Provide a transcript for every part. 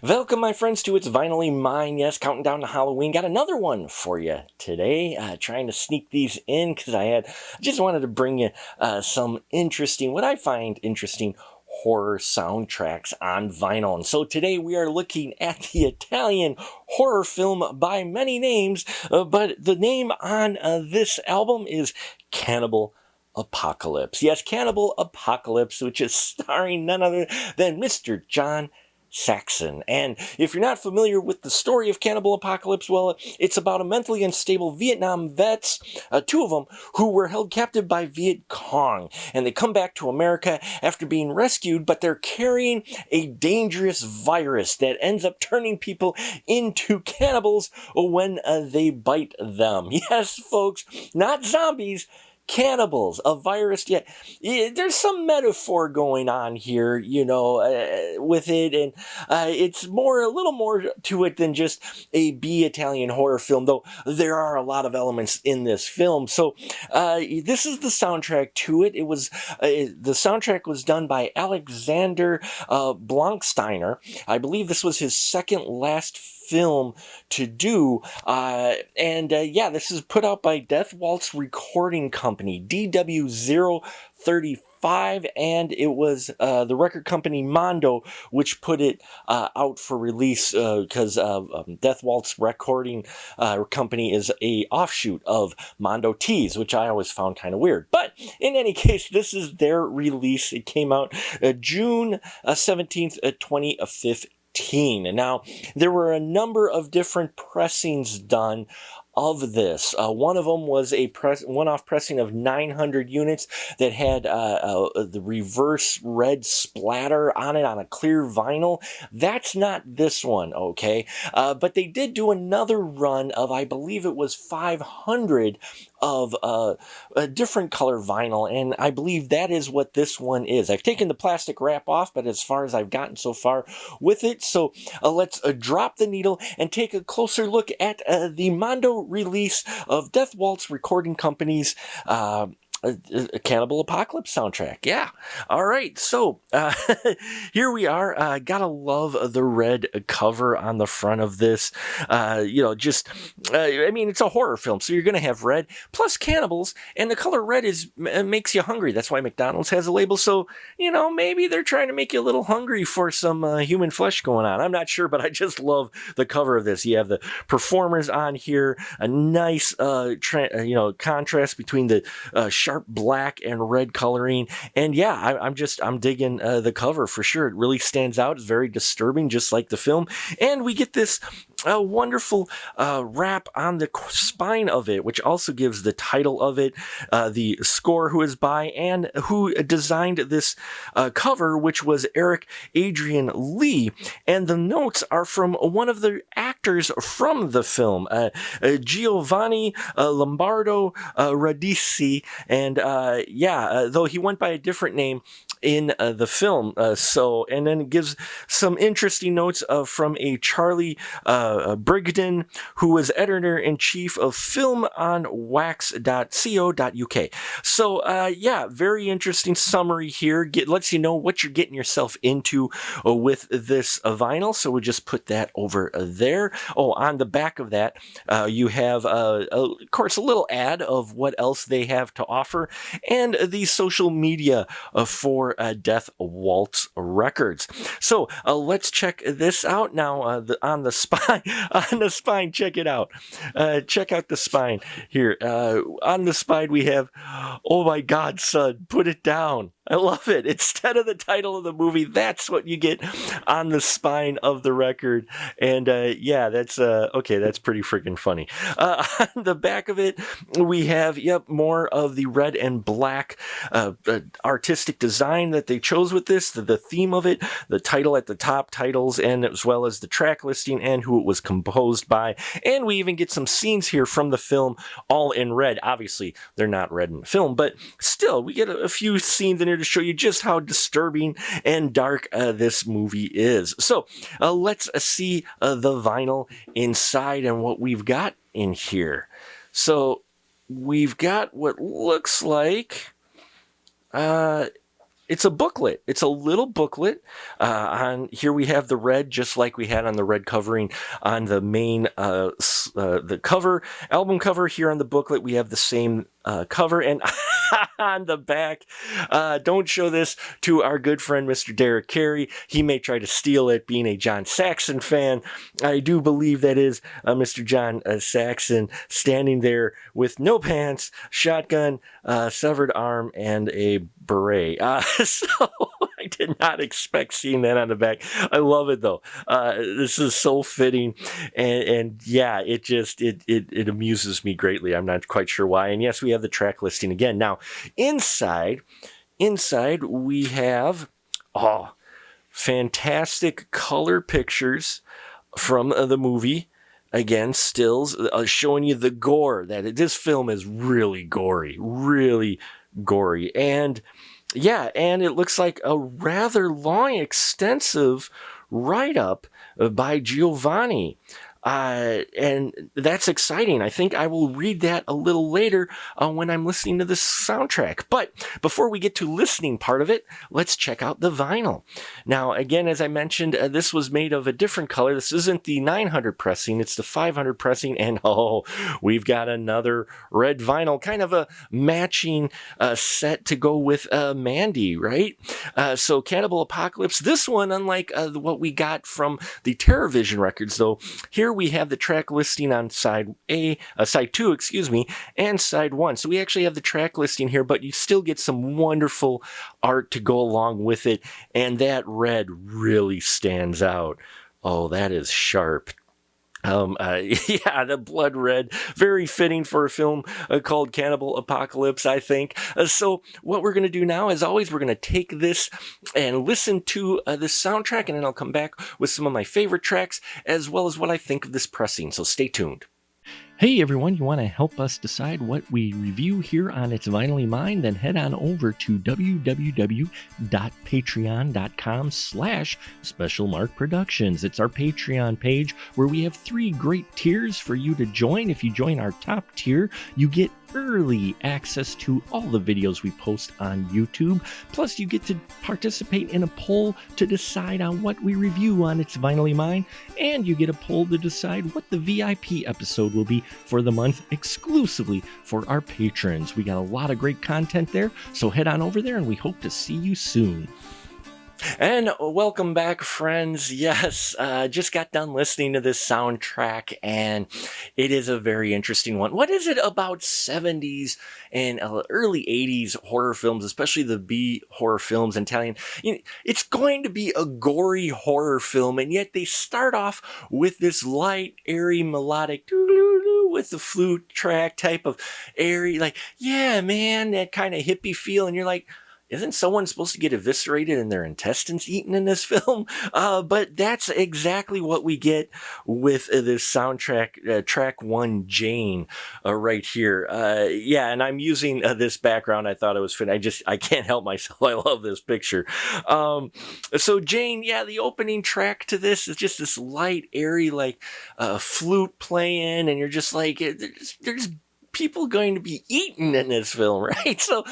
Welcome, my friends, to It's Vinylly Mine. Yes, counting down to Halloween. Got another one for you today. Trying to sneak these in because I just wanted to bring you some interesting, what I find interesting, horror soundtracks on vinyl. And so today we are looking at the Italian horror film by many names, but the name on this album is Cannibal Apocalypse. Yes, Cannibal Apocalypse, which is starring none other than Mr. John Saxon. And if you're not familiar with the story of Cannibal Apocalypse, well, it's about a mentally unstable Vietnam vets, two of them, who were held captive by Viet Cong. And they come back to America after being rescued, but they're carrying a dangerous virus that ends up turning people into cannibals when they bite them. Yes, folks, not zombies, cannibals, a virus. Yet there's some metaphor going on here, with it, and it's a little more to it than just a B Italian horror film, though there are a lot of elements in this film. So this is the soundtrack to it. It was the soundtrack was done by Alexander Blanksteiner. I believe this was his second last film to do, this is put out by Death Waltz Recording Company, DW035, and it was the record company Mondo which put it out for release, because Death Waltz Recording Company is a offshoot of Mondo Tees, which I always found kind of weird. But in any case, this is their release. It came out June 17th, 2015. Now, there were a number of different pressings done of this. One of them was a one-off pressing of 900 units that had the reverse red splatter on it on a clear vinyl. That's not this one, okay? But they did do another run of, I believe it was 500 of a different color vinyl, and I believe that is what this one is. I've taken the plastic wrap off, but as far as I've gotten so far with it, so let's drop the needle and take a closer look at the Mondo release of Death Waltz Recording Company's Cannibal Apocalypse soundtrack. Yeah. All right. So here we are. Gotta love the red cover on the front of this. It's a horror film, so you're gonna have red plus cannibals, and the color red makes you hungry. That's why McDonald's has a label. So maybe they're trying to make you a little hungry for some human flesh going on. I'm not sure, but I just love the cover of this. You have the performers on here. A nice contrast between the sharp black and red coloring, and I'm digging the cover for sure. It really stands out. It's very disturbing, just like the film, and we get this wonderful wrap on the spine of it, which also gives the title of it, the score who is by, and who designed this cover, which was Eric Adrian Lee, and the notes are from one of the actors from the film, Giovanni Lombardo Radici, and though he went by a different name in the film. And then it gives some interesting notes from a Charlie Brigden, who was editor-in-chief of filmonwax.co.uk. So, very interesting summary here. Lets you know what you're getting yourself into with this vinyl. So we'll just put that over there. Oh, on the back of that, you have, of course, a little ad of what else they have to offer, and the social media for Death Waltz Records. So let's check this out now. On the spine, check it out. Check out the spine here. On the spine we have, "Oh my God, son, put it down." I love it. Instead of the title of the movie, that's what you get on the spine of the record. And that's pretty freaking funny. On the back of it, we have, more of the red and black artistic design that they chose with this, the theme of it, the title at the top, titles, and as well as the track listing and who it was composed by. And we even get some scenes here from the film, all in red. Obviously, they're not red in the film, but still, we get a few scenes in here to show you just how disturbing and dark this movie is. So let's see the vinyl inside and what we've got in here. So we've got what looks like It's a booklet. It's a little booklet. On here we have the red, just like we had on the red covering on the main the cover album cover. Here on the booklet we have the same cover, and on the back, don't show this to our good friend Mr. Derek Carey. He may try to steal it, being a John Saxon fan. I do believe that is Mr. John Saxon standing there with no pants, shotgun, severed arm, and a beret. So I did not expect seeing that on the back. I love it though. This is so fitting, and yeah, it amuses me greatly. I'm not quite sure why. And yes, we have the track listing again. Now, inside we have fantastic color pictures from the movie. Again, stills showing you the gore. This film is really gory, and yeah, and it looks like a rather long, extensive write-up by Giovanni. And that's exciting. I think I will read that a little later when I'm listening to this soundtrack. But before we get to listening part of it, let's check out the vinyl. Now, again, as I mentioned, this was made of a different color. This isn't the 900 pressing, it's the 500 pressing. And we've got another red vinyl, kind of a matching set to go with Mandy, right? So Cannibal Apocalypse. This one, unlike what we got from the TerrorVision records, though, here we have the track listing on side 2, and side 1. So we actually have the track listing here, but you still get some wonderful art to go along with it. And that red really stands out. Oh, that is sharp. The blood red, very fitting for a film called Cannibal Apocalypse, I think. So what we're going to do now, as always, we're going to take this and listen to this soundtrack, and then I'll come back with some of my favorite tracks, as well as what I think of this pressing. So stay tuned. Hey everyone, you want to help us decide what we review here on It's Vinylly Mine? Then head on over to www.patreon.com/SpecialMarkProductions. It's our Patreon page where we have 3 great tiers for you to join. If you join our top tier, you get early access to all the videos we post on YouTube. Plus, you get to participate in a poll to decide on what we review on It's Vinylly Mine, and you get a poll to decide what the VIP episode will be for the month exclusively for our patrons. We got a lot of great content there, so head on over there and we hope to see you soon. And welcome back, friends. Yes, just got done listening to this soundtrack, and it is a very interesting one. What is it about 70s and early 80s horror films, especially the B horror films and Italian? It's going to be a gory horror film, and yet they start off with this light, airy, melodic with the flute track type of airy, like, yeah, man, that kind of hippie feel, and you're like, isn't someone supposed to get eviscerated and their intestines eaten in this film? But that's exactly what we get with this soundtrack, track 1, Jane, right here. And I'm using this background. I thought it was fitting. I can't help myself. I love this picture. So Jane, the opening track to this is just this light, airy, like flute playing, and you're just like, there's people going to be eaten in this film, right? So,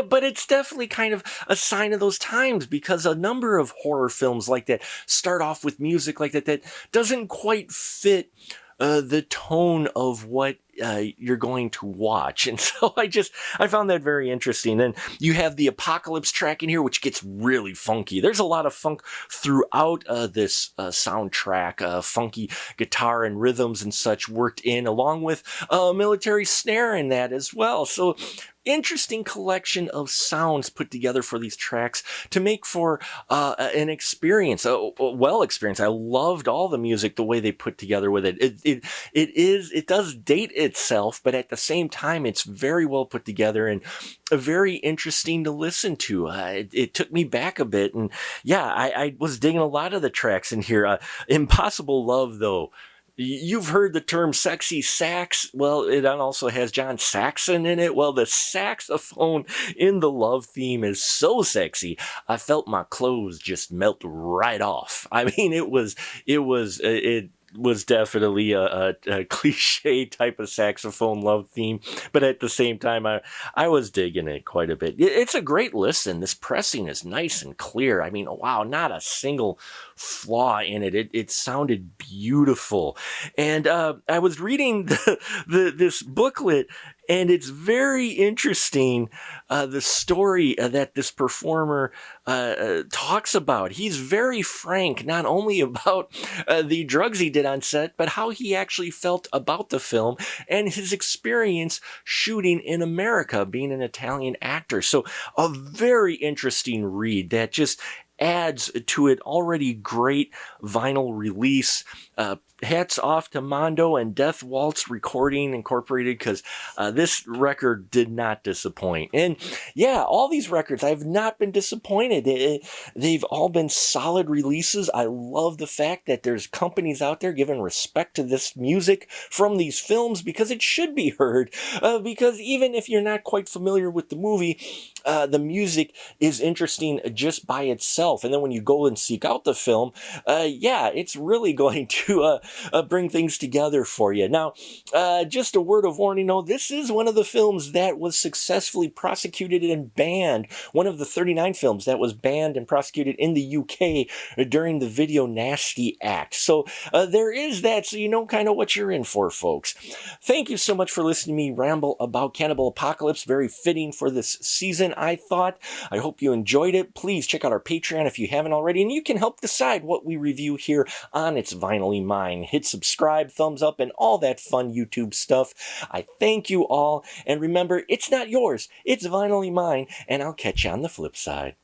but it's definitely kind of a sign of those times, because a number of horror films like that start off with music like that doesn't quite fit the tone of what you're going to watch. And so I found that very interesting. And you have the Apocalypse track in here, which gets really funky. There's a lot of funk throughout this soundtrack, funky guitar and rhythms and such worked in, along with a military snare in that as well. So interesting collection of sounds put together for these tracks to make for an experience, a well experience. I loved all the music, the way they put together with it. It does date itself, but at the same time, it's very well put together and very interesting to listen to. It took me back a bit, and I was digging a lot of the tracks in here. Impossible Love, though. You've heard the term sexy sax. Well, it also has John Saxon in it. Well, the saxophone in the love theme is so sexy, I felt my clothes just melt right off. I mean, was definitely a cliche type of saxophone love theme, but at the same time, I was digging it quite a bit. It's a great listen. This pressing is nice and clear. I mean, wow, not a single flaw in it. It sounded beautiful. And I was reading this booklet, and it's very interesting, the story that this performer talks about. He's very frank, not only about the drugs he did on set, but how he actually felt about the film and his experience shooting in America, being an Italian actor. So a very interesting read that just adds to it already great vinyl release. Hats off to Mondo and Death Waltz Recording Incorporated, because this record did not disappoint. And yeah, all these records, I've not been disappointed. They've all been solid releases. I love the fact that there's companies out there giving respect to this music from these films, because it should be heard. Because even if you're not quite familiar with the movie, the music is interesting just by itself. And then when you go and seek out the film, yeah, it's really going to bring things together for you. Now, just a word of warning, though, this is one of the films that was successfully prosecuted and banned. One of the 39 films that was banned and prosecuted in the UK during the Video Nasty Act. So there is that, so you know kind of what you're in for, folks. Thank you so much for listening to me ramble about Cannibal Apocalypse. Very fitting for this season, I thought. I hope you enjoyed it. Please check out our Patreon if you haven't already, and you can help decide what we review here on It's Vinylly Mine. Hit subscribe, thumbs up, and all that fun YouTube stuff. I thank you all, and remember, it's not yours, it's Vinylly Mine, and I'll catch you on the flip side.